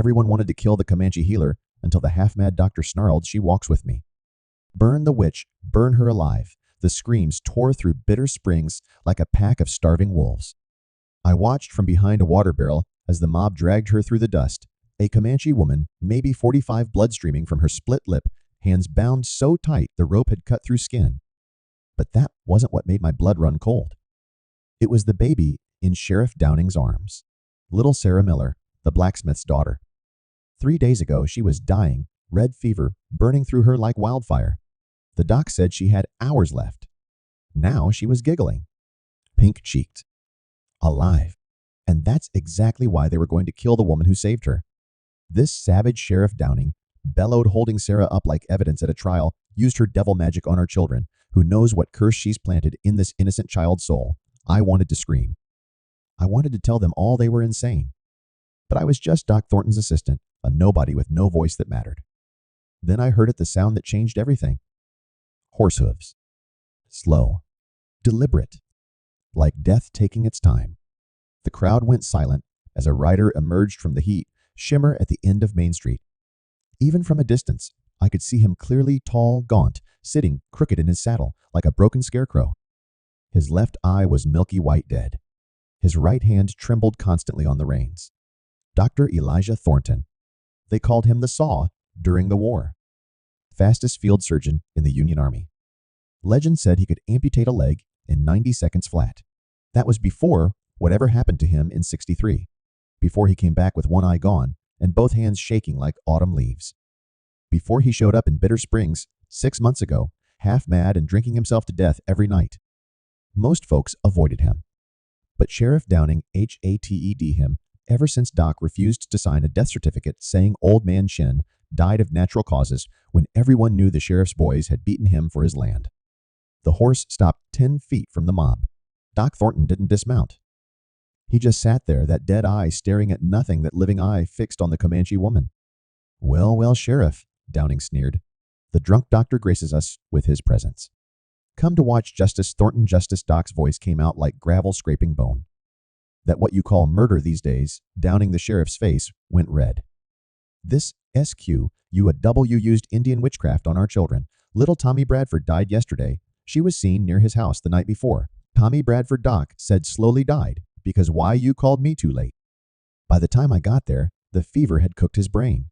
Everyone wanted to kill the Comanche healer until the half-mad doctor snarled, "She walks with me." Burn the witch, burn her alive. The screams tore through Bitter Springs like a pack of starving wolves. I watched from behind a water barrel as the mob dragged her through the dust. A Comanche woman, maybe 45, blood streaming from her split lip, hands bound so tight the rope had cut through skin. But that wasn't what made my blood run cold. It was the baby in Sheriff Downing's arms. Little Sarah Miller, the blacksmith's daughter. 3 days ago, she was dying, red fever burning through her like wildfire. The doc said she had hours left. Now she was giggling, pink-cheeked, alive. And that's exactly why they were going to kill the woman who saved her. This savage Sheriff Downing bellowed, holding Sarah up like evidence at a trial, used her devil magic on our children. Who knows what curse she's planted in this innocent child's soul? I wanted to scream. I wanted to tell them all they were insane. But I was just Doc Thornton's assistant, a nobody with no voice that mattered. Then I heard the sound that changed everything. Horse hooves. Slow. Deliberate. Like death taking its time. The crowd went silent as a rider emerged from the heat shimmer at the end of Main Street. Even from a distance, I could see him clearly, tall, gaunt, sitting crooked in his saddle like a broken scarecrow. His left eye was milky white dead. His right hand trembled constantly on the reins. Dr. Elijah Thornton. They called him the Saw during the war. Fastest field surgeon in the Union Army. Legend said he could amputate a leg in 90 seconds flat. That was before whatever happened to him in '63. Before he came back with one eye gone and both hands shaking like autumn leaves. Before he showed up in Bitter Springs 6 months ago, half mad and drinking himself to death every night. Most folks avoided him. But Sheriff Downing hated him ever since Doc refused to sign a death certificate saying Old Man Shin died of natural causes when everyone knew the sheriff's boys had beaten him for his land. The horse stopped 10 feet from the mob. Doc Thornton didn't dismount. He just sat there, that dead eye staring at nothing, that living eye fixed on the Comanche woman. "Well, well, Sheriff," Downing sneered. "The drunk doctor graces us with his presence. Come to watch Justice Thornton." Justice Doc's voice came out like gravel scraping bone. "That what you call murder these days," Downing, the sheriff's face went red. "This SQ, used Indian witchcraft on our children. Little Tommy Bradford died yesterday. She was seen near his house the night before. Tommy Bradford, Doc said, slowly died because why you called me too late. By the time I got there, the fever had cooked his brain.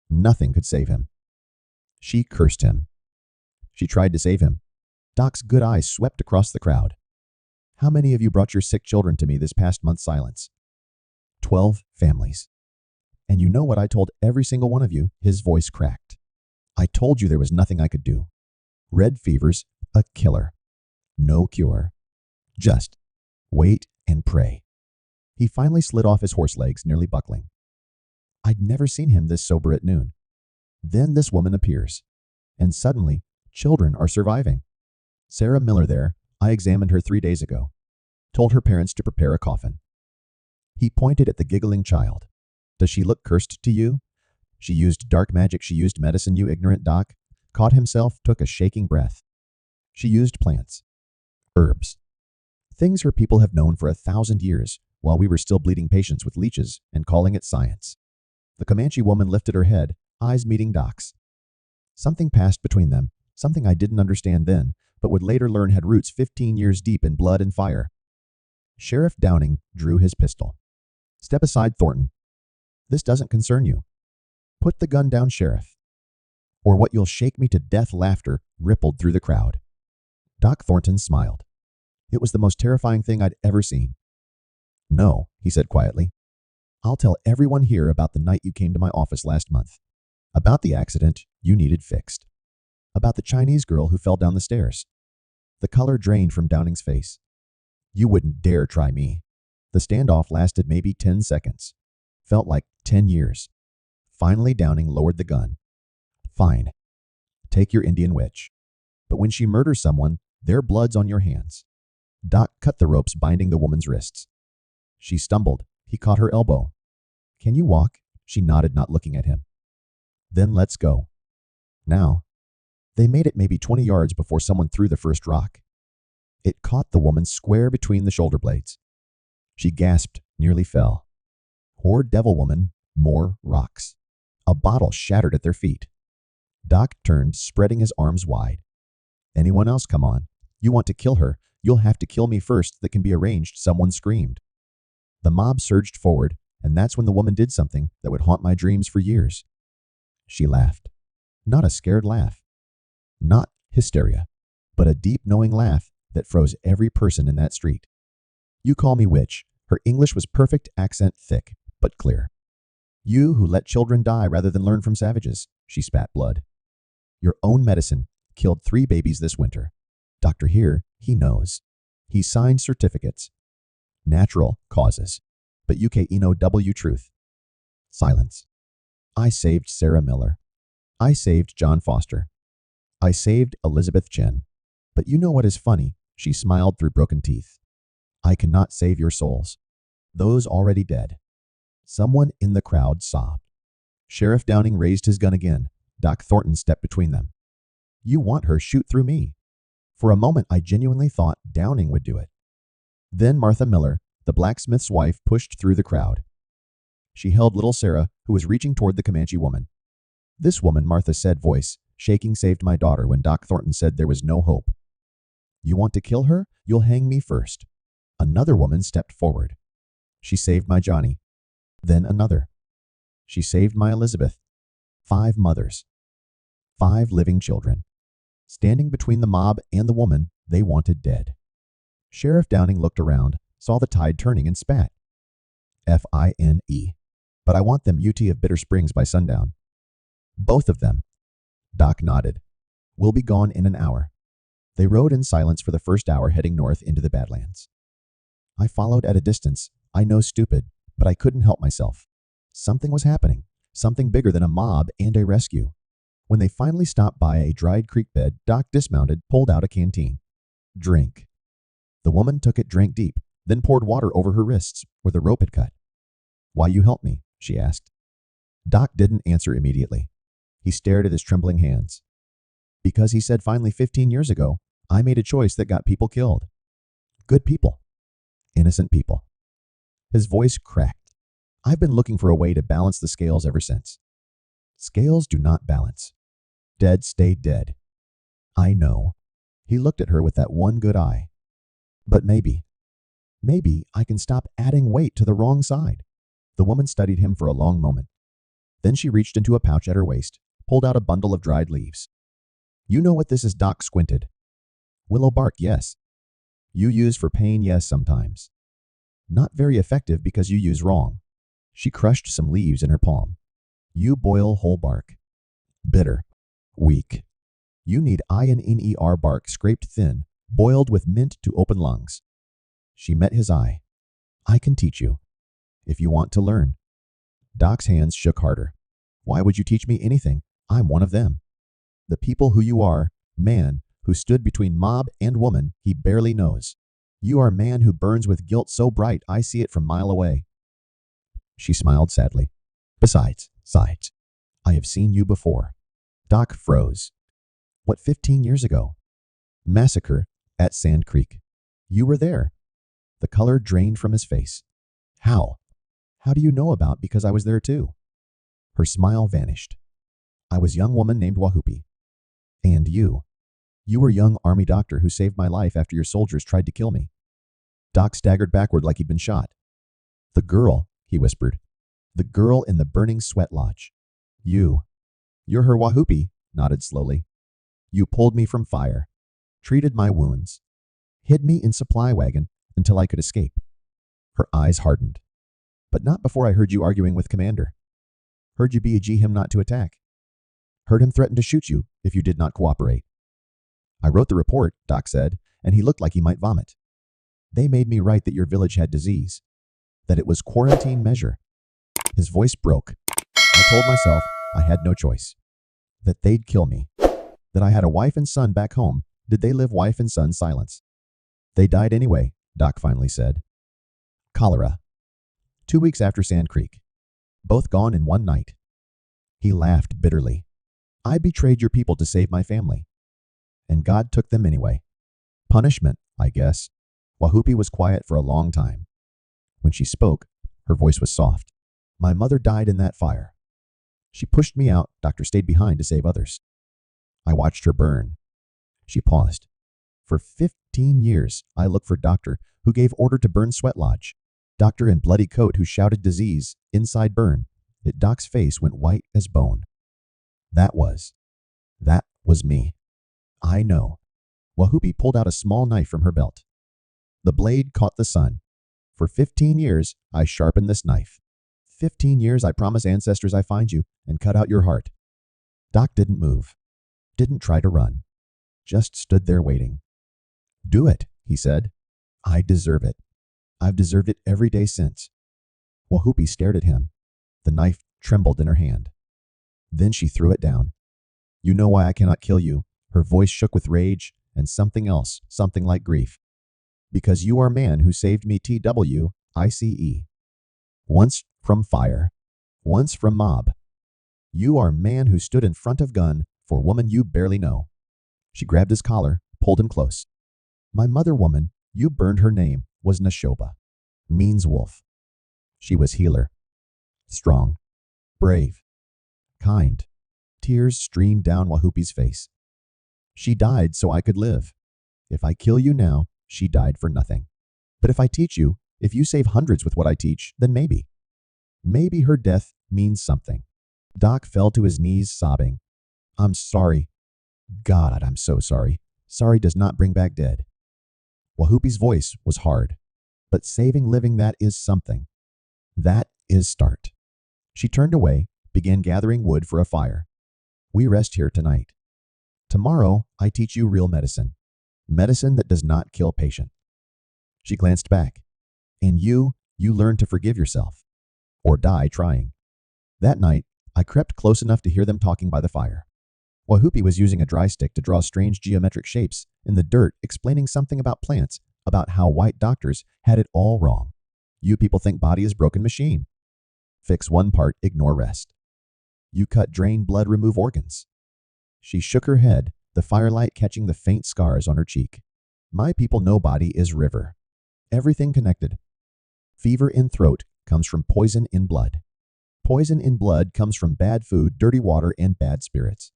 Nothing could save him." She cursed him. She tried to save him. Doc's good eyes swept across the crowd. "How many of you brought your sick children to me this past month's silence?" 12 families. "And you know what I told every single one of you?" His voice cracked. "I told you there was nothing I could do. Red fever's a killer. No cure. Just wait and pray." He finally slid off his horse legs, nearly buckling. I'd never seen him this sober at noon. Then this woman appears. And suddenly, children are surviving. Sarah Miller there, I examined her 3 days ago. Told her parents to prepare a coffin. He pointed at the giggling child. "Does she look cursed to you? She used dark magic, she used medicine, you ignorant Doc." Caught himself, took a shaking breath. "She used plants. Herbs. Things her people have known for 1,000 years, while we were still bleeding patients with leeches and calling it science." The Comanche woman lifted her head, eyes meeting Doc's. Something passed between them, something I didn't understand then, but would later learn had roots 15 years deep in blood and fire. Sheriff Downing drew his pistol. "Step aside, Thornton. This doesn't concern you. Put the gun down, Sheriff, or what you'll shake me to death." Laughter rippled through the crowd. Doc Thornton smiled. It was the most terrifying thing I'd ever seen. "No," he said quietly. "I'll tell everyone here about the night you came to my office last month. About the accident you needed fixed. About the Chinese girl who fell down the stairs." The color drained from Downing's face. "You wouldn't dare try me." The standoff lasted maybe 10 seconds. Felt like 10 years. Finally, Downing lowered the gun. "Fine. Take your Indian witch. But when she murders someone, their blood's on your hands." Doc cut the ropes binding the woman's wrists. She stumbled. He caught her elbow. "Can you walk?" She nodded, not looking at him. "Then let's go. Now." They made it maybe 20 yards before someone threw the first rock. It caught the woman square between the shoulder blades. She gasped, nearly fell. "Poor devil woman," More rocks. A bottle shattered at their feet. Doc turned, spreading his arms wide. Anyone else come on? You want to kill her? You'll have to kill me first. That can be arranged, someone screamed. The mob surged forward, and that's when the woman did something that would haunt my dreams for years. She laughed. Not a scared laugh. Not hysteria, but a deep knowing laugh that froze every person in that street. You call me witch. Her English was perfect, accent thick, but clear. You who let children die rather than learn from savages. She spat blood. Your own medicine killed 3 babies this winter. Doctor here, he knows. He signed certificates. Natural causes. But UK W truth. Silence. I saved Sarah Miller. I saved John Foster. I saved Elizabeth Chen. But you know what is funny? She smiled through broken teeth. I cannot save your souls. Those already dead. Someone in the crowd sobbed. Sheriff Downing raised his gun again. Doc Thornton stepped between them. You want her, shoot through me. For a moment, I genuinely thought Downing would do it. Then Martha Miller, the blacksmith's wife, pushed through the crowd. She held little Sarah, who was reaching toward the Comanche woman. This woman, Martha said, voice shaking, saved my daughter when Doc Thornton said there was no hope. You want to kill her? You'll hang me first. Another woman stepped forward. She saved my Johnny. Then another. She saved my Elizabeth. 5 mothers. 5 living children. Standing between the mob and the woman they wanted dead. Sheriff Downing looked around, saw the tide turning, and spat. F-I-N-E. But I want them UT of Bitter Springs by sundown. Both of them. Doc nodded. We'll be gone in an hour. They rode in silence for the first hour, heading north into the Badlands. I followed at a distance. I know, stupid, but I couldn't help myself. Something was happening, something bigger than a mob and a rescue. When they finally stopped by a dried creek bed, Doc dismounted, pulled out a canteen. Drink. The woman took it, drank deep, then poured water over her wrists where the rope had cut. Why you help me? She asked. Doc didn't answer immediately. He stared at his trembling hands. Because he said finally 15 years ago, I made a choice that got people killed. Good people. Innocent people. His voice cracked. I've been looking for a way to balance the scales ever since. Scales do not balance. Dead stay dead. I know. He looked at her with that one good eye. But maybe I can stop adding weight to the wrong side. The woman studied him for a long moment. Then she reached into a pouch at her waist, pulled out a bundle of dried leaves. You know what this is? Doc squinted. Willow bark, yes. You use for pain, yes, sometimes. Not very effective because you use wrong. She crushed some leaves in her palm. You boil whole bark. Bitter. Weak. You need INER bark scraped thin, boiled with mint to open lungs. She met his eye. I can teach you. If you want to learn. Doc's hands shook harder. Why would you teach me anything? I'm one of them. The people who you are, man, who stood between mob and woman, he barely knows. You are man who burns with guilt so bright I see it from a mile away. She smiled sadly. Besides, I have seen you before. Doc froze. What, 15 years ago? Massacre at Sand Creek. You were there. The color drained from his face. How? How do you know about? Because I was there too. Her smile vanished. I was a young woman named Wahupi. And you. You were a young army doctor who saved my life after your soldiers tried to kill me. Doc staggered backward like he'd been shot. The girl, he whispered. The girl in the burning sweat lodge. You're her Wahupi, nodded slowly. You pulled me from fire, treated my wounds, hid me in supply wagon until I could escape. Her eyes hardened. But not before I heard you arguing with Commander. Heard you beg him not to attack. Heard him threaten to shoot you if you did not cooperate. I wrote the report, Doc said, and he looked like he might vomit. They made me write that your village had disease, that it was quarantine measure. His voice broke. I told myself I had no choice, that they'd kill me, that I had a wife and son back home. Did they live wife and son silence? They died anyway, Doc finally said. Cholera. 2 weeks after Sand Creek. Both gone in one night. He laughed bitterly. I betrayed your people to save my family. And God took them anyway. Punishment, I guess. Wahupi was quiet for a long time. When she spoke, her voice was soft. My mother died in that fire. She pushed me out. Doctor stayed behind to save others. I watched her burn. She paused. For 15 years, I looked for Doctor who gave order to burn Sweat Lodge. Doctor in bloody coat who shouted disease, inside burn. Doc's face went white as bone. That was me. I know. Wahoopi pulled out a small knife from her belt. The blade caught the sun. For 15 years, I sharpened this knife. 15 years I promise ancestors I find you and cut out your heart. Doc didn't move. Didn't try to run. Just stood there waiting. Do it, he said. I deserve it. I've deserved it every day since. Wahoopi stared at him. The knife trembled in her hand. Then she threw it down. You know why I cannot kill you. Her voice shook with rage and something else, something like grief. Because you are man who saved me TWICE. Once from fire, once from mob. You are man who stood in front of gun for woman you barely know. She grabbed his collar, pulled him close. My mother woman, you burned her name, was Nashoba. Means wolf. She was healer. Strong. Brave. Kind. Tears streamed down Wahoopi's face. She died so I could live. If I kill you now, she died for nothing. But if I teach you, if you save hundreds with what I teach, then maybe. Maybe her death means something. Doc fell to his knees sobbing. I'm sorry. God, I'm so sorry. Sorry does not bring back dead. Wahoopi's voice was hard. But saving living, that is something. That is start. She turned away, began gathering wood for a fire. We rest here tonight. Tomorrow, I teach you real medicine. Medicine that does not kill patient. She glanced back. And you learn to forgive yourself. Or die trying. That night, I crept close enough to hear them talking by the fire. Wahoopi was using a dry stick to draw strange geometric shapes in the dirt, explaining something about plants, about how white doctors had it all wrong. You people think body is broken machine. Fix one part, ignore rest. You cut, drain blood, remove organs. She shook her head, the firelight catching the faint scars on her cheek. My people know body is river. Everything connected. Fever in throat comes from poison in blood. Poison in blood comes from bad food, dirty water, and bad spirits.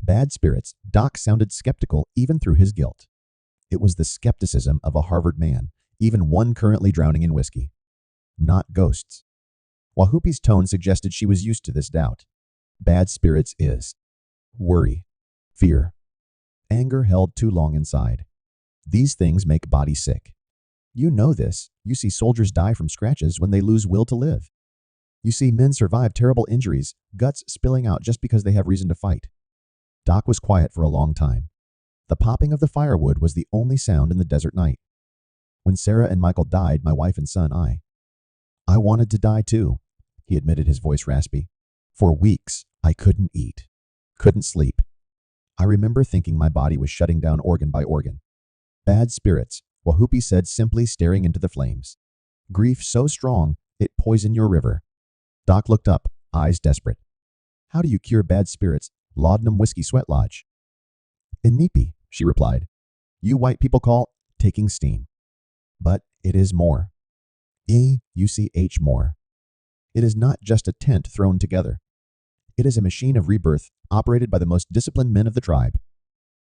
Bad spirits. Doc sounded skeptical even through his guilt. It was the skepticism of a Harvard man, even one currently drowning in whiskey. Not ghosts. Wahoopi's tone suggested she was used to this doubt. Bad spirits is worry, fear, anger held too long inside. These things make body sick. You know this. You see soldiers die from scratches when they lose will to live. You see men survive terrible injuries, guts spilling out just because they have reason to fight. Doc was quiet for a long time. The popping of the firewood was the only sound in the desert night. When Sarah and Michael died, my wife and son, I wanted to die too, he admitted, his voice raspy. For weeks, I couldn't eat, couldn't sleep. I remember thinking my body was shutting down organ by organ. Bad spirits, Wahoopi said, simply staring into the flames. Grief so strong, it poisoned your river. Doc looked up, eyes desperate. How do you cure bad spirits? Laudanum Whiskey Sweat Lodge. Inipi, she replied. You white people call taking steam. But it is more. EUCH more. It is not just a tent thrown together. It is a machine of rebirth operated by the most disciplined men of the tribe.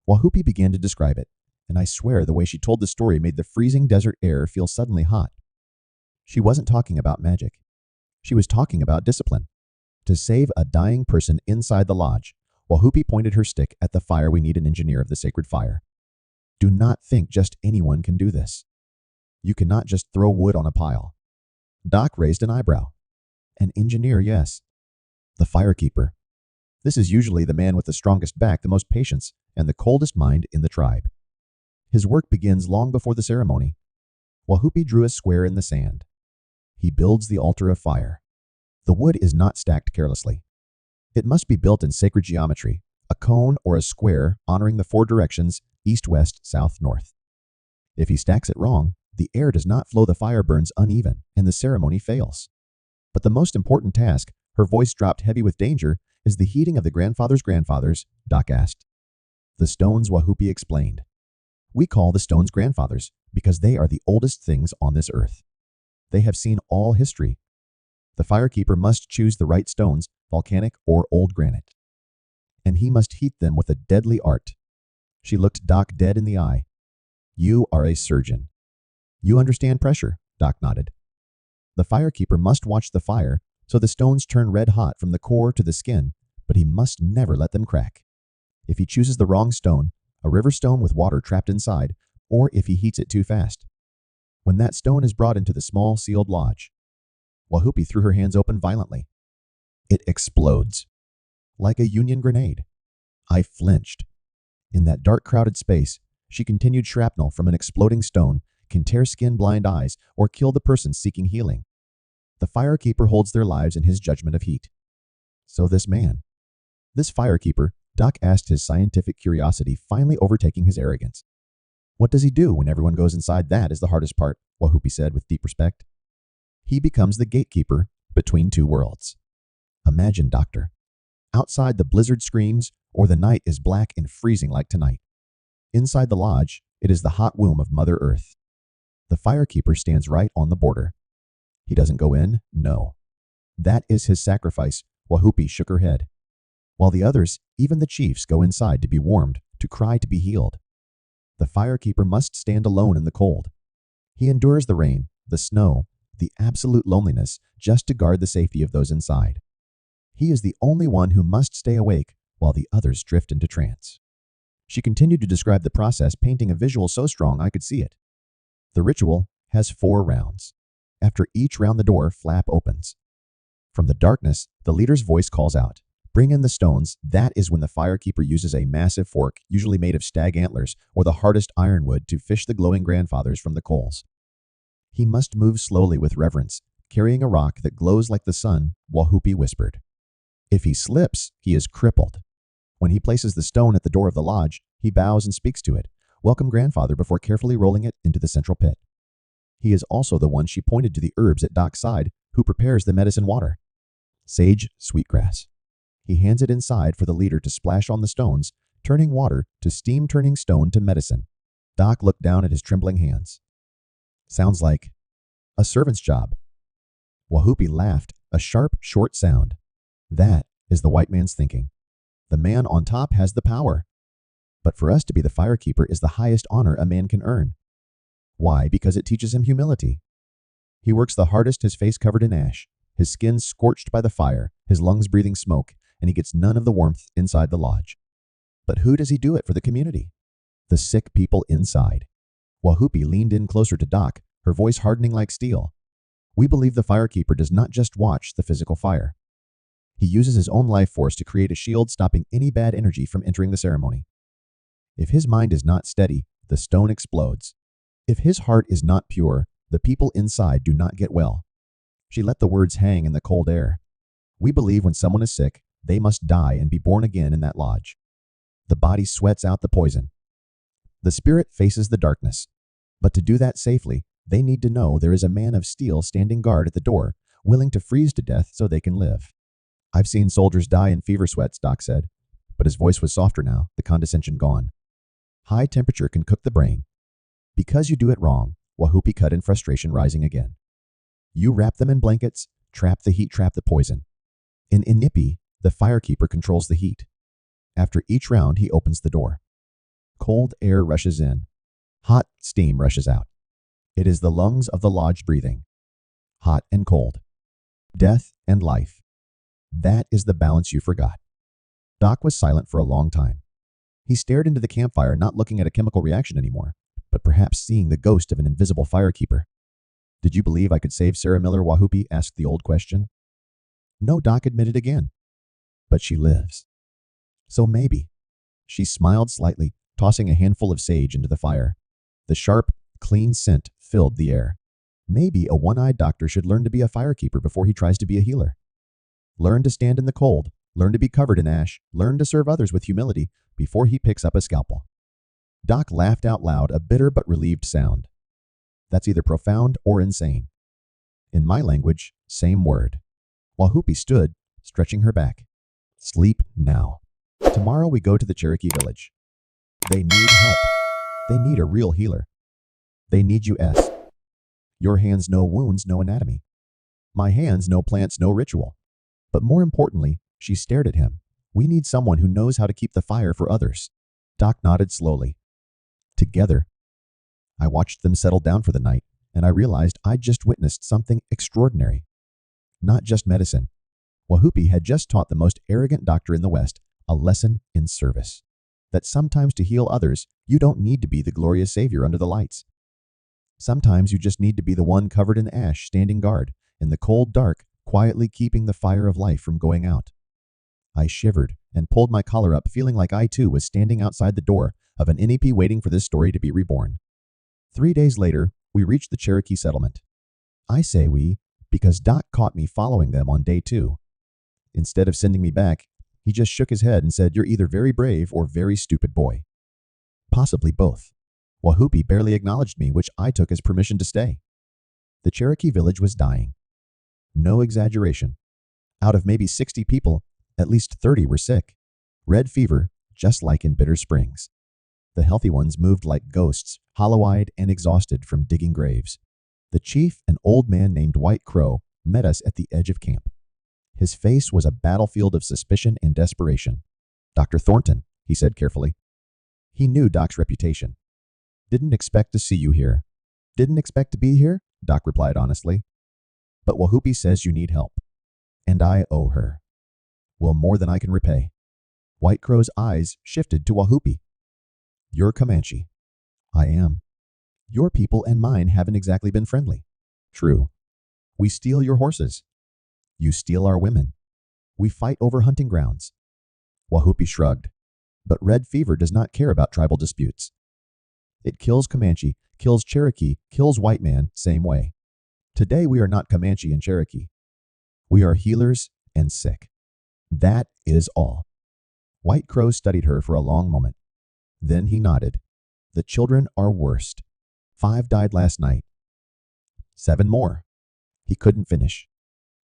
Wahoopi began to describe it, and I swear the way she told the story made the freezing desert air feel suddenly hot. She wasn't talking about magic. She was talking about discipline. To save a dying person inside the lodge, Wahoopi pointed her stick at the fire. We need an engineer of the sacred fire. Do not think just anyone can do this. You cannot just throw wood on a pile. Doc raised an eyebrow. An engineer, yes. The firekeeper. This is usually the man with the strongest back, the most patience, and the coldest mind in the tribe. His work begins long before the ceremony. Wahoopi drew a square in the sand. He builds the altar of fire. The wood is not stacked carelessly. It must be built in sacred geometry, a cone or a square honoring the four directions, east, west, south, north. If he stacks it wrong, the air does not flow, the fire burns uneven, and the ceremony fails. But the most important task, her voice dropped heavy with danger, is the heating of the grandfather's grandfathers, Doc asked. The stones, Wahoopi explained. We call the stones grandfathers because they are the oldest things on this earth. They have seen all history. The firekeeper must choose the right stones, volcanic or old granite. And he must heat them with a deadly art. She looked Doc dead in the eye. You are a surgeon. You understand pressure, Doc nodded. The firekeeper must watch the fire so the stones turn red hot from the core to the skin, but he must never let them crack. If he chooses the wrong stone, a river stone with water trapped inside, or if he heats it too fast. When that stone is brought into the small sealed lodge, Wahupi threw her hands open violently. It explodes. Like a Union grenade. I flinched. In that dark crowded space, she continued shrapnel from an exploding stone can tear skin-blind eyes or kill the person seeking healing. The firekeeper holds their lives in his judgment of heat. So this firekeeper, Doc asked, his scientific curiosity finally overtaking his arrogance. What does he do when everyone goes inside? That is the hardest part, Wahupi said with deep respect. He becomes the gatekeeper between two worlds. Imagine, Doctor. Outside the blizzard screams, or the night is black and freezing like tonight. Inside the lodge, it is the hot womb of Mother Earth. The firekeeper stands right on the border. He doesn't go in, no. That is his sacrifice, Wahupi shook her head. While the others, even the chiefs, go inside to be warmed, to cry to be healed. The firekeeper must stand alone in the cold. He endures the rain, the snow, the absolute loneliness, just to guard the safety of those inside. He is the only one who must stay awake while the others drift into trance. She continued to describe the process, painting a visual so strong I could see it. The ritual has 4 rounds. After each round, the door flap opens. From the darkness, the leader's voice calls out, "Bring in the stones." That is when the firekeeper uses a massive fork, usually made of stag antlers or the hardest ironwood, to fish the glowing grandfathers from the coals. He must move slowly with reverence, carrying a rock that glows like the sun, Wahupi whispered. If he slips, he is crippled. When he places the stone at the door of the lodge, he bows and speaks to it, "Welcome, grandfather," before carefully rolling it into the central pit. He is also the one she pointed to the herbs at Doc's side, who prepares the medicine water. Sage, sweetgrass. He hands it inside for the leader to splash on the stones, turning water to steam, turning stone to medicine. Doc looked down at his trembling hands. Sounds like a servant's job. Wahupi laughed, a sharp, short sound. That is the white man's thinking. The man on top has the power. But for us to be the firekeeper is the highest honor a man can earn. Why? Because it teaches him humility. He works the hardest, his face covered in ash, his skin scorched by the fire, his lungs breathing smoke, and he gets none of the warmth inside the lodge. But who does he do it for? The community. The sick people inside. Wahupi leaned in closer to Doc, her voice hardening like steel. We believe the firekeeper does not just watch the physical fire. He uses his own life force to create a shield, stopping any bad energy from entering the ceremony. If his mind is not steady, the stone explodes. If his heart is not pure, the people inside do not get well. She let the words hang in the cold air. We believe when someone is sick, they must die and be born again in that lodge. The body sweats out the poison. The spirit faces the darkness. But to do that safely, they need to know there is a man of steel standing guard at the door, willing to freeze to death so they can live. I've seen soldiers die in fever sweats, Doc said, but his voice was softer now, the condescension gone. High temperature can cook the brain. Because you do it wrong, Wahupi cut in frustration, rising again. You wrap them in blankets, trap the heat, trap the poison. In Inipi, the firekeeper controls the heat. After each round, he opens the door. Cold air rushes in. Hot steam rushes out. It is the lungs of the lodge breathing. Hot and cold. Death and life. That is the balance you forgot. Doc was silent for a long time. He stared into the campfire, not looking at a chemical reaction anymore, but perhaps seeing the ghost of an invisible firekeeper. Did you believe I could save Sarah Miller? Wahupi asked the old question. No, Doc admitted again. But she lives. So maybe. She smiled slightly, tossing a handful of sage into the fire. The sharp, clean scent filled the air. Maybe a one-eyed doctor should learn to be a firekeeper before he tries to be a healer. Learn to stand in the cold, learn to be covered in ash, learn to serve others with humility before he picks up a scalpel. Doc laughed out loud, a bitter but relieved sound. That's either profound or insane. In my language, same word. Wahupi stood, stretching her back. Sleep now. Tomorrow we go to the Cherokee village. They need help. They need a real healer. They need you. Your hands, no wounds, no anatomy. My hands, no plants, no ritual. But more importantly, she stared at him. We need someone who knows how to keep the fire for others. Doc nodded slowly. Together. I watched them settle down for the night, and I realized I'd just witnessed something extraordinary. Not just medicine. Wahoopi had just taught the most arrogant doctor in the West a lesson in service. That sometimes to heal others, you don't need to be the glorious savior under the lights. Sometimes you just need to be the one covered in ash standing guard in the cold dark, quietly keeping the fire of life from going out. I shivered and pulled my collar up, feeling like I too was standing outside the door of an Inipi waiting for this story to be reborn. 3 days later, we reached the Cherokee settlement. I say we, because Doc caught me following them on day 2. Instead of sending me back, he just shook his head and said, "You're either very brave or very stupid boy." Possibly both. Wahoopi barely acknowledged me, which I took as permission to stay. The Cherokee village was dying. No exaggeration. Out of maybe 60 people, at least 30 were sick. Red fever, just like in Bitter Springs. The healthy ones moved like ghosts, hollow-eyed and exhausted from digging graves. The chief, an old man named White Crow, met us at the edge of camp. His face was a battlefield of suspicion and desperation. "Dr. Thornton," he said carefully. He knew Doc's reputation. "Didn't expect to see you here." "Didn't expect to be here," Doc replied honestly. "But Wahoopi says you need help. And I owe her. Well, more than I can repay." White Crow's eyes shifted to Wahoopi. "You're Comanche." "I am." "Your people and mine haven't exactly been friendly." "True." "We steal your horses." "You steal our women." "We fight over hunting grounds." Wahoopi shrugged. "But red fever does not care about tribal disputes. It kills Comanche, kills Cherokee, kills white man, same way. Today we are not Comanche and Cherokee. We are healers and sick. That is all." White Crow studied her for a long moment. Then he nodded. "The children are worst. 5 died last night. 7 more." He couldn't finish.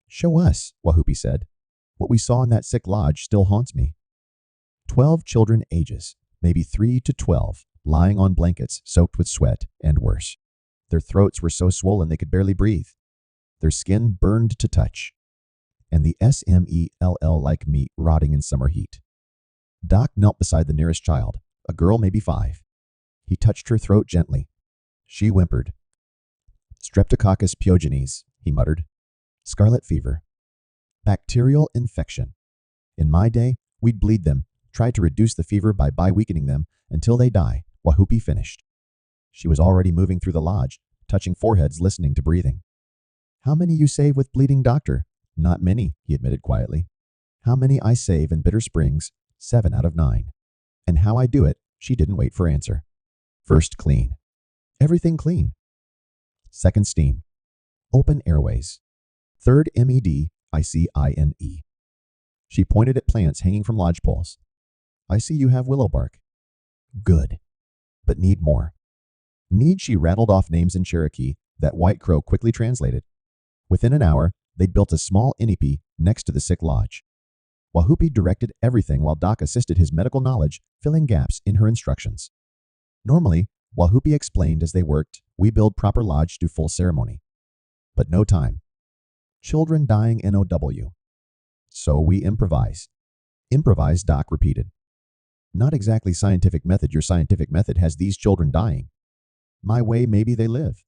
"Show us," Wahoopi said. "What we saw in that sick lodge still haunts me." 12 children ages, maybe 3 to 12, lying on blankets soaked with sweat and worse. Their throats were so swollen they could barely breathe. Their skin burned to touch. And the smell like meat rotting in summer heat. Doc knelt beside the nearest child, a girl maybe 5. He touched her throat gently. She whimpered. "Streptococcus pyogenes," he muttered. "Scarlet fever. Bacterial infection. In my day, we'd bleed them, try to reduce the fever by weakening them until they die," Wahoopi finished. She was already moving through the lodge, touching foreheads, listening to breathing. "How many you save with bleeding, doctor?" "Not many," he admitted quietly. "How many I save in Bitter Springs? 7 out of 9. And how I do it," she didn't wait for answer. "First, clean. Everything clean. Second, steam. Open airways. Third, MEDICINE." She pointed at plants hanging from lodge poles. "I see you have willow bark. Good. But need more." "Need," she rattled off names in Cherokee that White Crow quickly translated. Within an hour, they'd built a small Inipi next to the sick lodge. Wahoopi directed everything while Doc assisted his medical knowledge, filling gaps in her instructions. Normally, Wahoopi explained as they worked, we build proper lodge to full ceremony. But no time. Children dying NOW. So we improvise. "Improvise," Doc repeated. "Not exactly scientific method. Your scientific method has these children dying. My way, maybe they live."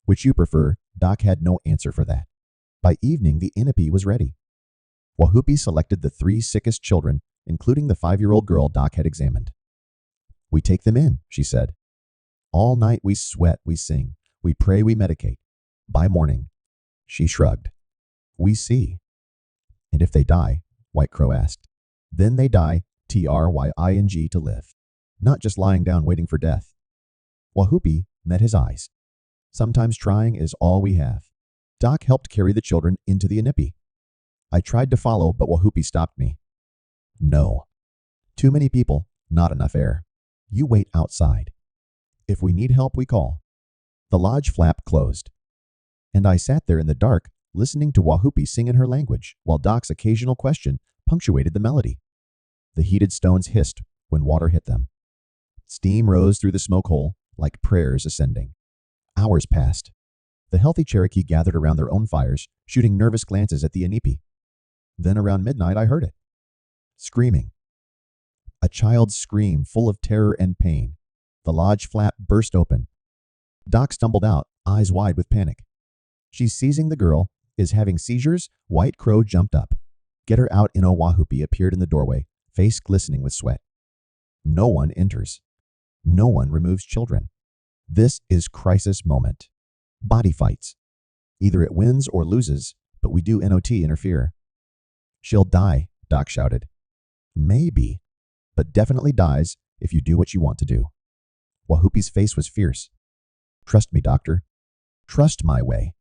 "Which you prefer?" Doc had no answer for that. By evening, the Inipi was ready. Wahoopi selected the 3 sickest children, including the 5-year-old girl Doc had examined. "We take them in," she said. "All night we sweat, we sing, we pray, we medicate. By morning," she shrugged, "we see." "And if they die?" White Crow asked. "Then they die, TRYING, to live. Not just lying down waiting for death." Wahoopi met his eyes. "Sometimes trying is all we have." Doc helped carry the children into the Inipi. I tried to follow, but Wahoopi stopped me. "No. Too many people, not enough air. You wait outside. If we need help, we call." The lodge flap closed. And I sat there in the dark, listening to Wahoopi sing in her language, while Doc's occasional question punctuated the melody. The heated stones hissed when water hit them. Steam rose through the smoke hole, like prayers ascending. Hours passed. The healthy Cherokee gathered around their own fires, shooting nervous glances at the Inipi. Then around midnight I heard it. Screaming. A child's scream full of terror and pain. The lodge flap burst open. Doc stumbled out, eyes wide with panic. She's seizing the girl, is having seizures. White Crow jumped up. Get her out. Wahupi appeared in the doorway, face glistening with sweat. No one enters. No one removes children. This is crisis moment. Body fights. Either it wins or loses, but we do not interfere. She'll die, Doc shouted. Maybe, but definitely dies if you do what you want to do. Wahupi's face was fierce. Trust me, doctor. Trust my way.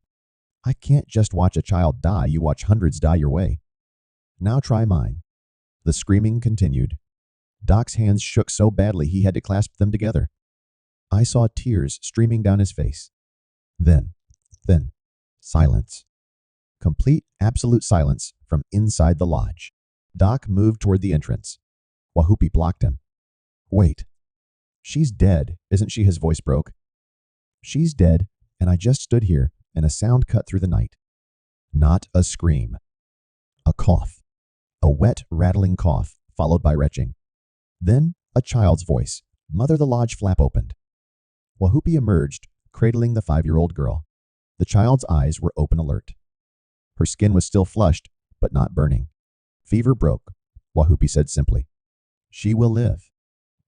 I can't just watch a child die. You watch hundreds die your way. Now try mine. The screaming continued. Doc's hands shook so badly he had to clasp them together. I saw tears streaming down his face. Then, silence. Complete, absolute silence from inside the lodge. Doc moved toward the entrance. Wahupi blocked him. Wait. She's dead, isn't she? His voice broke. She's dead, and I just stood here, and a sound cut through the night. Not a scream. A cough. A wet, rattling cough, followed by retching. Then a child's voice. Mother, the lodge flap opened. Wahupi emerged, cradling the 5-year-old girl. The child's eyes were open alert. Her skin was still flushed, but not burning. Fever broke, Wahupi said simply. She will live.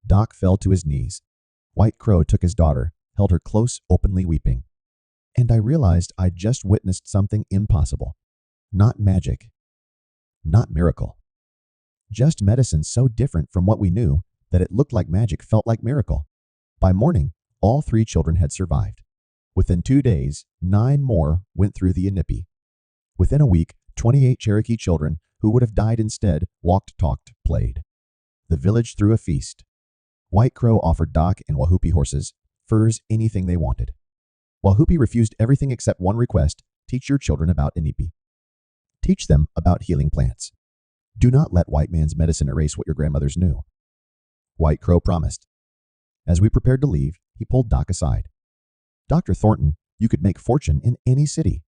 Doc fell to his knees. White Crow took his daughter, held her close, openly weeping. And I realized I'd just witnessed something impossible. Not magic. Not miracle. Just medicine so different from what we knew that it looked like magic, felt like miracle. By morning, all 3 children had survived. Within 2 days, 9 more went through the Inipi. Within a week, 28 Cherokee children who would have died instead walked, talked, played. The village threw a feast. White Crow offered Doc and Wahupi horses, furs, anything they wanted. Wahupi refused everything except one request: teach your children about Inipi. Teach them about healing plants. Do not let white man's medicine erase what your grandmothers knew. White Crow promised. As we prepared to leave, he pulled Doc aside. Dr. Thornton, you could make fortune in any city.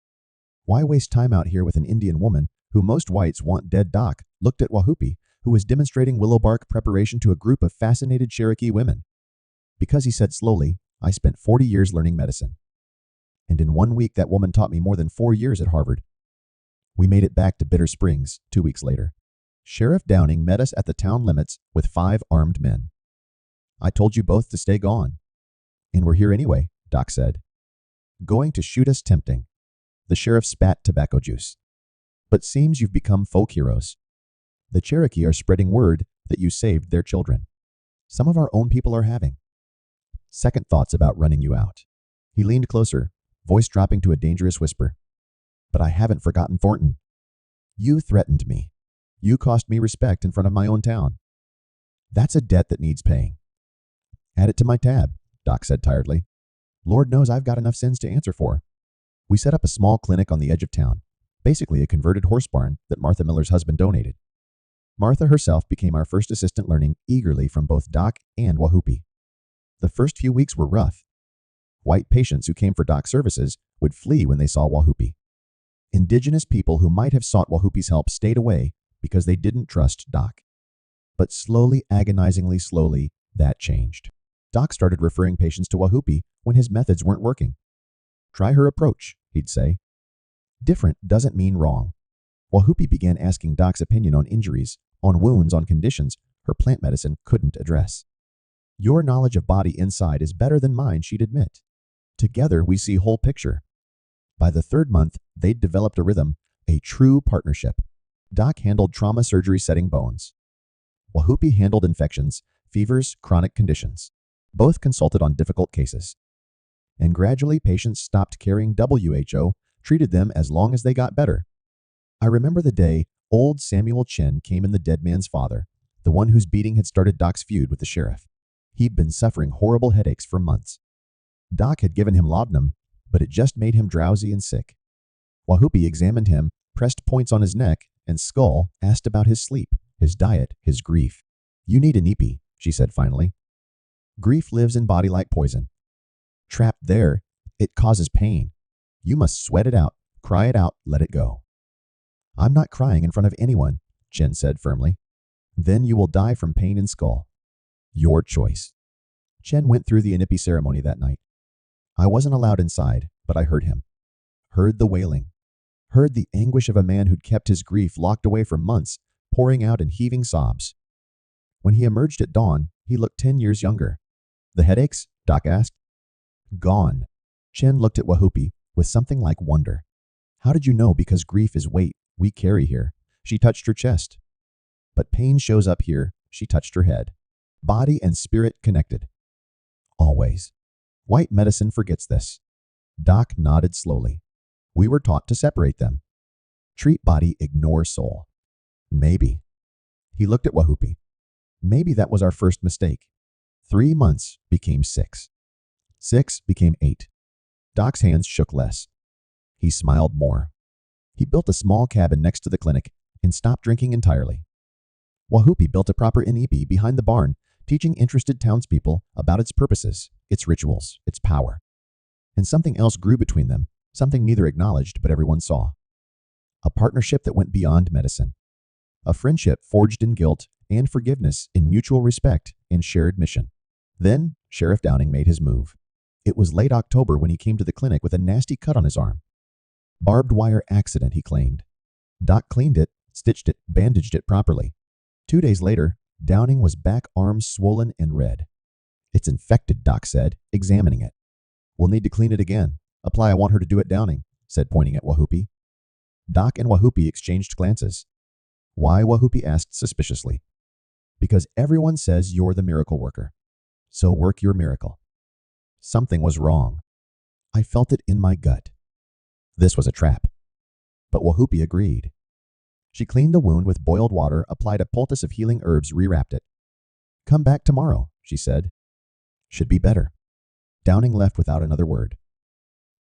Why waste time out here with an Indian woman who most whites want dead? Doc looked at Wahupi, who was demonstrating willow bark preparation to a group of fascinated Cherokee women. Because, he said slowly, I spent 40 years learning medicine. And in 1 week that woman taught me more than 4 years at Harvard. We made it back to Bitter Springs 2 weeks later. Sheriff Downing met us at the town limits with 5 armed men. I told you both to stay gone. And we're here anyway, Doc said. Going to shoot us tempting. The sheriff spat tobacco juice. But seems you've become folk heroes. The Cherokee are spreading word that you saved their children. Some of our own people are having second thoughts about running you out. He leaned closer, voice dropping to a dangerous whisper. But I haven't forgotten Thornton. You threatened me. You cost me respect in front of my own town. That's a debt that needs paying. Add it to my tab, Doc said tiredly. Lord knows I've got enough sins to answer for. We set up a small clinic on the edge of town, basically a converted horse barn that Martha Miller's husband donated. Martha herself became our first assistant, learning eagerly from both Doc and Wahupi. The first few weeks were rough. White patients who came for Doc's services would flee when they saw Wahupi. Indigenous people who might have sought Wahupi's help stayed away because they didn't trust Doc. But slowly, agonizingly slowly, that changed. Doc started referring patients to Wahupi when his methods weren't working. Try her approach, he'd say. Different doesn't mean wrong. Wahupi began asking Doc's opinion on injuries, on wounds, on conditions her plant medicine couldn't address. Your knowledge of body inside is better than mine, she'd admit. Together we see whole picture. By the 3rd month, they'd developed a rhythm, a true partnership. Doc handled trauma surgery setting bones. Wahupi handled infections, fevers, chronic conditions. Both consulted on difficult cases. And gradually patients stopped carrying WHO, treated them as long as they got better. I remember the day old Samuel Chin came in, the dead man's father, the one whose beating had started Doc's feud with the sheriff. He'd been suffering horrible headaches for months. Doc had given him laudanum, but it just made him drowsy and sick. Wahupi examined him, pressed points on his neck and skull, asked about his sleep, his diet, his grief. You need Inipi, she said finally. Grief lives in body like poison. Trapped there, it causes pain. You must sweat it out, Cry it out, let it go. I'm not crying in front of anyone, Chen said firmly. Then you will die from pain and skull. Your choice. Chen went through the Inipi ceremony that night. I wasn't allowed inside, but I heard him. Heard the wailing. Heard the anguish of a man who'd kept his grief locked away for months, pouring out in heaving sobs. When he emerged at dawn, he looked 10 years younger. The headaches? Doc asked. Gone. Chen looked at Wahupi with something like wonder. How did you know? Because grief is weight we carry here. She touched her chest. But pain shows up here. She touched her head. Body and spirit connected. Always. White medicine forgets this. Doc nodded slowly. We were taught to separate them. Treat body, ignore soul. Maybe. He looked at Wahupi. Maybe that was our first mistake. 3 months became 6. 6 became 8. Doc's hands shook less. He smiled more. He built a small cabin next to the clinic and stopped drinking entirely. Wahupi built a proper Inipi behind the barn, teaching interested townspeople about its purposes, its rituals, its power. And something else grew between them, something neither acknowledged but everyone saw. A partnership that went beyond medicine. A friendship forged in guilt and forgiveness, in mutual respect and shared mission. Then, Sheriff Downing made his move. It was late October when he came to the clinic with a nasty cut on his arm. Barbed wire accident, he claimed. Doc cleaned it, stitched it, bandaged it properly. 2 days later, Downing was back, arms swollen and red. It's infected, Doc said, examining it. We'll need to clean it again. Apply, I want her to do it, Downing said, pointing at Wahupi. Doc and Wahupi exchanged glances. Why? Wahupi asked suspiciously. Because everyone says you're the miracle worker. So work your miracle. Something was wrong. I felt it in my gut. This was a trap. But Wahupi agreed. She cleaned the wound with boiled water, applied a poultice of healing herbs, rewrapped it. Come back tomorrow, she said. Should be better. Downing left without another word.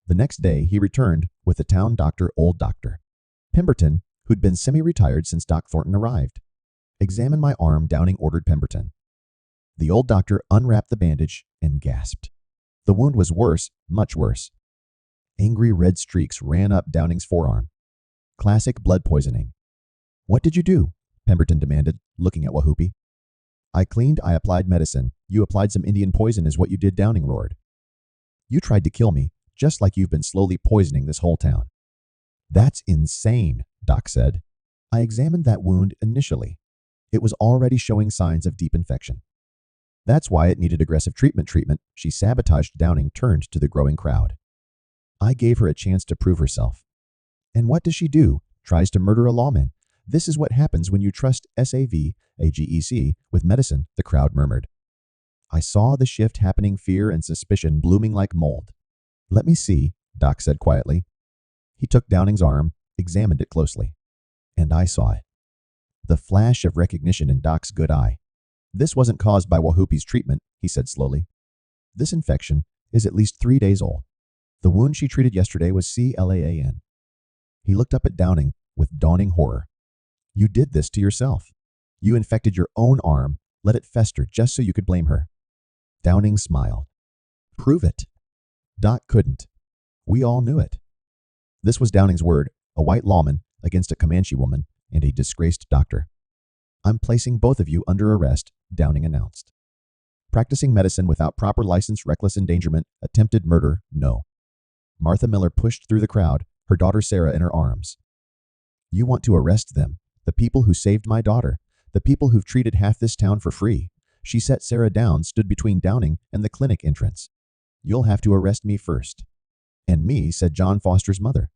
The next day, he returned with the town doctor, old Dr. Pemberton, who'd been semi-retired since Doc Thornton arrived. Examine my arm, Downing ordered Pemberton. The old doctor unwrapped the bandage and gasped. The wound was worse, much worse. Angry red streaks ran up Downing's forearm. Classic blood poisoning. What did you do? Pemberton demanded, looking at Wahupi. I cleaned, I applied medicine. You applied some Indian poison is what you did, Downing roared. You tried to kill me, just like you've been slowly poisoning this whole town. That's insane, Doc said. I examined that wound initially. It was already showing signs of deep infection. That's why it needed aggressive treatment. She sabotaged. Downing turned to the growing crowd. I gave her a chance to prove herself. And what does she do? Tries to murder a lawman. This is what happens when you trust SAVAGEC with medicine, the crowd murmured. I saw the shift happening, fear and suspicion blooming like mold. Let me see, Doc said quietly. He took Downing's arm, examined it closely. And I saw it. The flash of recognition in Doc's good eye. This wasn't caused by Wahupi's treatment, he said slowly. This infection is at least 3 days old. The wound she treated yesterday was CLAAN. He looked up at Downing with dawning horror. You did this to yourself. You infected your own arm, let it fester just so you could blame her. Downing smiled. Prove it. Doc couldn't. We all knew it. This was Downing's word, a white lawman against a Comanche woman and a disgraced doctor. I'm placing both of you under arrest, Downing announced. Practicing medicine without proper license, reckless endangerment, attempted murder, no. Martha Miller pushed through the crowd, her daughter Sarah in her arms. You want to arrest them, the people who saved my daughter, the people who've treated half this town for free. She set Sarah down, stood between Downing and the clinic entrance. You'll have to arrest me first. And me, said John Foster's mother.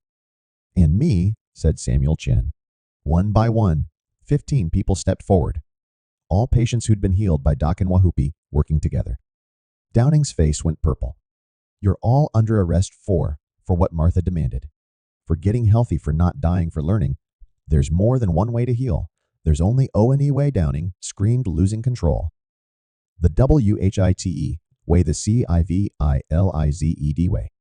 And me, said Samuel Chen. One by one, 15 people stepped forward. All patients who'd been healed by Doc and Wahupi working together. Downing's face went purple. You're all under arrest for what Martha demanded. For getting healthy, for not dying, for learning. There's more than one way to heal. There's only O&E way, Downing screamed, losing control. The WHITE way, the CIVILIZED way.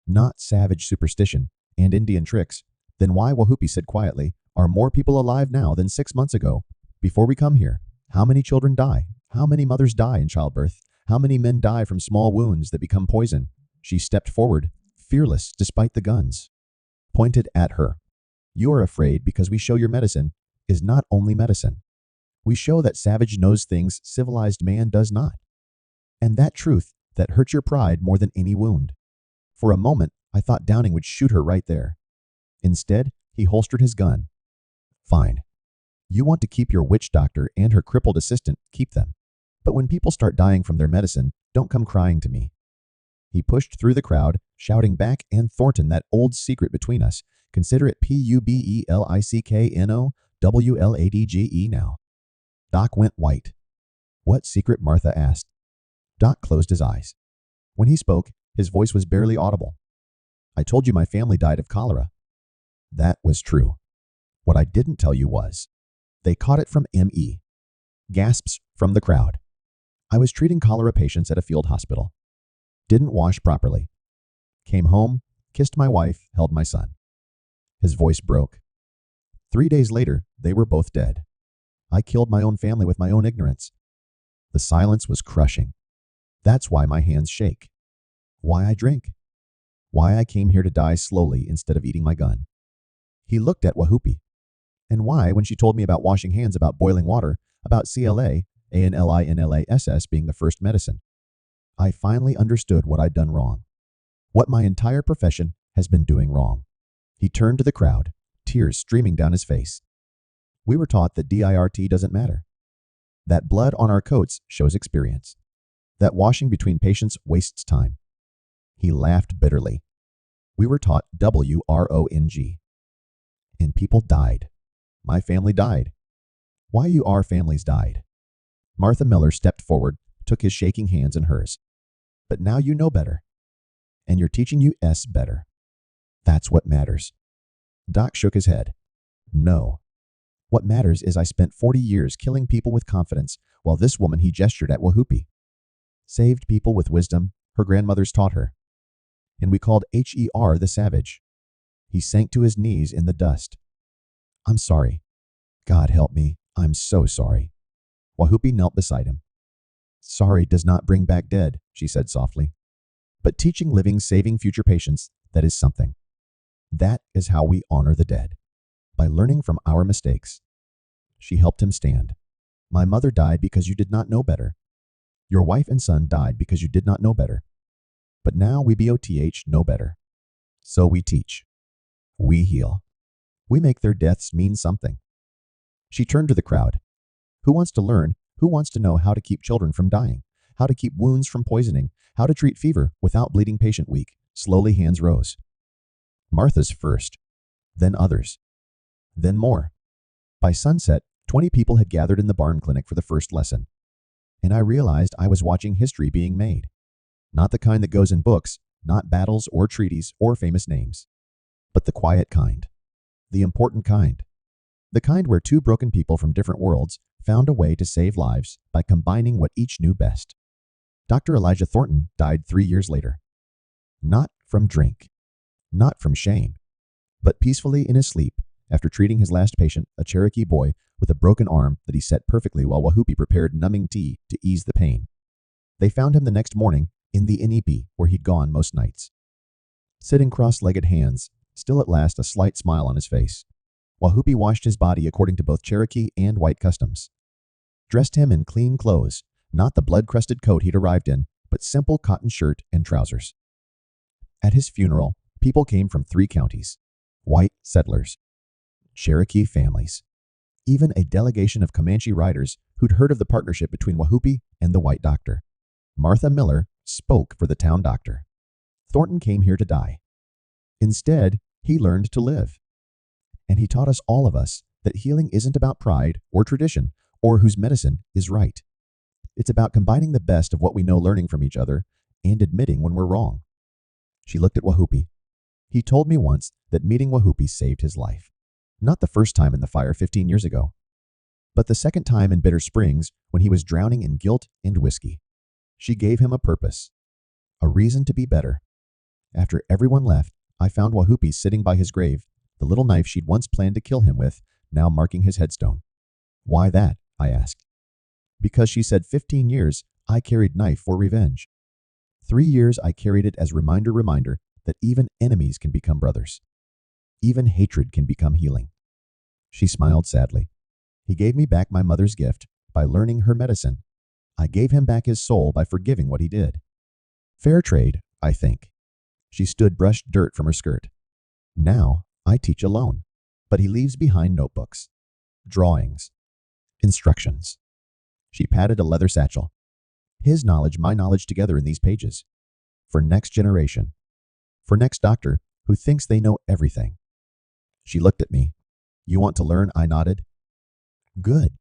Not savage superstition and Indian tricks. Then why, Wahupi said quietly, are more people alive now than 6 months ago? Before we come here, how many children die? How many mothers die in childbirth? How many men die from small wounds that become poison? She stepped forward, fearless despite the guns. pointed at her. You are afraid because we show your medicine is not only medicine. We show that savage knows things civilized man does not. And that truth that hurts your pride more than any wound. For a moment, I thought Downing would shoot her right there. Instead, he holstered his gun. Fine. You want to keep your witch doctor and her crippled assistant, keep them. But when people start dying from their medicine, don't come crying to me. He pushed through the crowd, shouting back, and Thornton, that old secret between us, consider it PUBELICKNOWLADGE now. Doc went white. What secret? Martha asked. Doc closed his eyes. When he spoke, his voice was barely audible. I told you my family died of cholera. That was true. What I didn't tell you was, they caught it from ME. Gasps from the crowd. I was treating cholera patients at a field hospital. Didn't wash properly. Came home, kissed my wife, held my son. His voice broke. 3 days later, they were both dead. I killed my own family with my own ignorance. The silence was crushing. That's why my hands shake. Why I drink. Why I came here to die slowly instead of eating my gun. He looked at Wahupi. And why, when she told me about washing hands, about boiling water, about CLA, ANLINLASS being the first medicine, I finally understood what I'd done wrong. What my entire profession has been doing wrong. He turned to the crowd, tears streaming down his face. We were taught that DIRT doesn't matter. That blood on our coats shows experience. That washing between patients wastes time. He laughed bitterly. We were taught WRONG. And people died. My family died. Why you our families died. Martha Miller stepped forward, took his shaking hands in hers. But now you know better. And you're teaching us better. That's what matters. Doc shook his head. No. What matters is I spent 40 years killing people with confidence, while this woman, he gestured at Wahupi, saved people with wisdom her grandmothers taught her. And we called HER the savage. He sank to his knees in the dust. I'm sorry. God help me. I'm so sorry. Wahupi knelt beside him. Sorry does not bring back dead, she said softly. But teaching living, saving future patients, that is something. That is how we honor the dead. By learning from our mistakes. She helped him stand. My mother died because you did not know better. Your wife and son died because you did not know better. But now we BOTH know better. So we teach. We heal. We make their deaths mean something. She turned to the crowd. Who wants to learn? Who wants to know how to keep children from dying? How to keep wounds from poisoning? How to treat fever without bleeding patient weak? Slowly hands rose. Martha's first. Then others. Then more. By sunset, 20 people had gathered in the barn clinic for the first lesson. And I realized I was watching history being made. Not the kind that goes in books, not battles or treaties or famous names. But the quiet kind. The important kind. The kind where two broken people from different worlds found a way to save lives by combining what each knew best. Dr. Elijah Thornton died 3 years later. Not from drink. Not from shame. But peacefully in his sleep after treating his last patient, a Cherokee boy with a broken arm that he set perfectly while Wahupi prepared numbing tea to ease the pain. They found him the next morning in the Inipi where he'd gone most nights. Sitting cross-legged hands, still at last a slight smile on his face. Wahupi washed his body according to both Cherokee and white customs. Dressed him in clean clothes, not the blood-crusted coat he'd arrived in, but simple cotton shirt and trousers. At his funeral, people came from 3 counties. White settlers. Cherokee families. Even a delegation of Comanche riders who'd heard of the partnership between Wahupi and the white doctor. Martha Miller spoke for the town doctor. Thornton came here to die. Instead, he learned to live. And he taught us, all of us, that healing isn't about pride or tradition or whose medicine is right. It's about combining the best of what we know, learning from each other, and admitting when we're wrong. She looked at Wahupi. He told me once that meeting Wahupi saved his life. Not the first time in the fire 15 years ago, but the second time in Bitter Springs when he was drowning in guilt and whiskey. She gave him a purpose, a reason to be better. After everyone left, I found Wahupi sitting by his grave, the little knife she'd once planned to kill him with, now marking his headstone. Why that? I asked. Because she said 15 years I carried knife for revenge. 3 years I carried it as reminder that even enemies can become brothers. Even hatred can become healing." She smiled sadly. "He gave me back my mother's gift by learning her medicine. I gave him back his soul by forgiving what he did. Fair trade, I think." She stood, brushed dirt from her skirt. "Now I teach alone, but he leaves behind notebooks, drawings, instructions." She patted a leather satchel. "His knowledge, my knowledge together in these pages. For next generation. For next doctor who thinks they know everything." She looked at me. "You want to learn?" I nodded. "Good.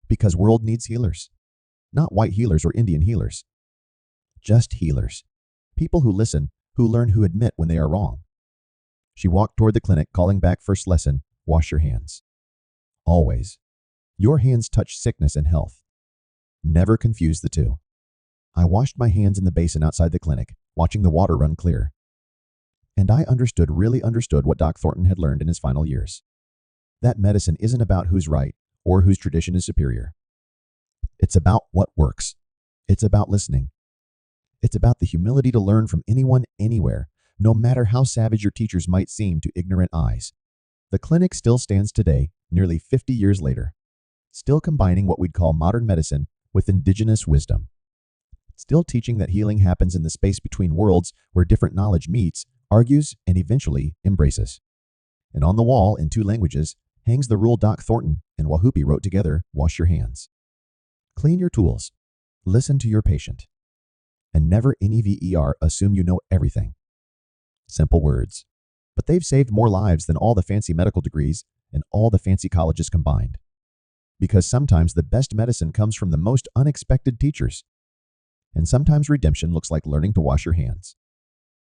Because world needs healers. Not white healers or Indian healers. Just healers. People who listen, who learn, who admit when they are wrong." She walked toward the clinic, calling back first lesson, "Wash your hands. Always. Your hands touch sickness and health. Never confuse the two." I washed my hands in the basin outside the clinic, watching the water run clear. And I understood, really understood, what Doc Thornton had learned in his final years. That medicine isn't about who's right or whose tradition is superior. It's about what works. It's about listening. It's about the humility to learn from anyone, anywhere, no matter how savage your teachers might seem to ignorant eyes. The clinic still stands today, nearly 50 years later, still combining what we'd call modern medicine with indigenous wisdom. Still teaching that healing happens in the space between worlds where different knowledge meets, argues, and eventually embraces. And on the wall, in 2 languages, hangs the rule Doc Thornton and Wahupi wrote together: "Wash your hands. Clean your tools. Listen to your patient. And never assume you know everything." Simple words. But they've saved more lives than all the fancy medical degrees and all the fancy colleges combined. Because sometimes the best medicine comes from the most unexpected teachers. And sometimes redemption looks like learning to wash your hands.